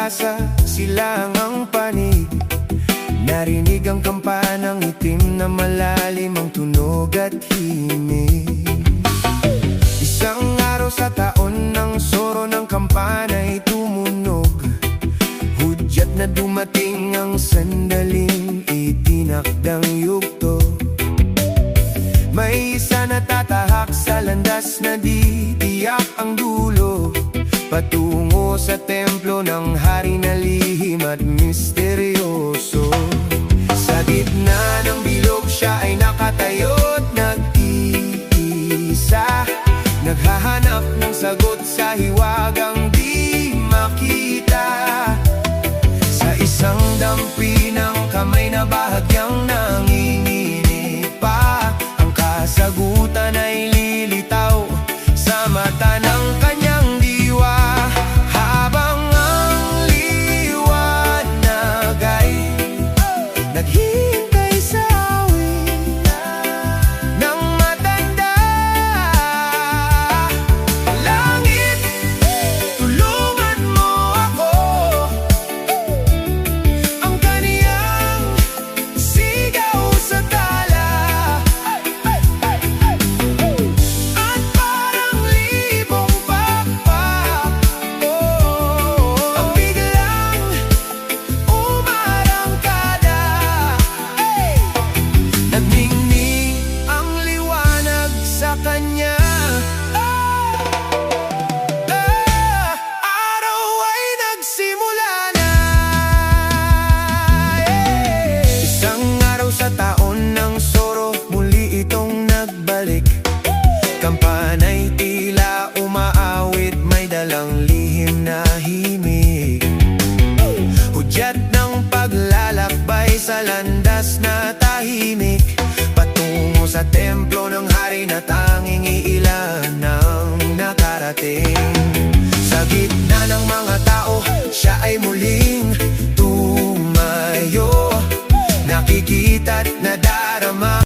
mula sa silangang panig. Narinig ang kampanang itim na malalim ang tunog at himig. Isang araw sa taon ng soro ng kampana'y tumunog. Hudyat na dumating ang sandaling itinakdang yugto. May isa na tatahak sa landas na di tiyak ang dulo, patungo sa templo ng hari na lihim at misteryoso. Sa gitna ng bilog siya ay nakatayo't nag-iisa, naghahanap ng sagot sa hiwagang di makita. Sa isang dampi ng kamay na bahagyang nanginginig pa, ang kasagutan ay lilitaw sa mata ng kanyang diwa. Habang ang liwanag ay naghihintay sa awit ng matanda. Langit, tulungan mo ako. Ang kaniyang sigaw sa tala, at parang libong pakpak, ang biglang umarangkada. Nagningning ang liwanag sa kanya. Araw ay nagsimula na. Isang araw sa taon ng soro, muli itong nagbalik. Kampana'y tila umaawit, may dalang lihim na himig. Hudyat ng paglalakbay sa landas na tahimik, patungo sa templo ng hari na tanging iilan ang nakarating. Sa gitna ng mga tao, siya ay muling tumayo. Nakikita't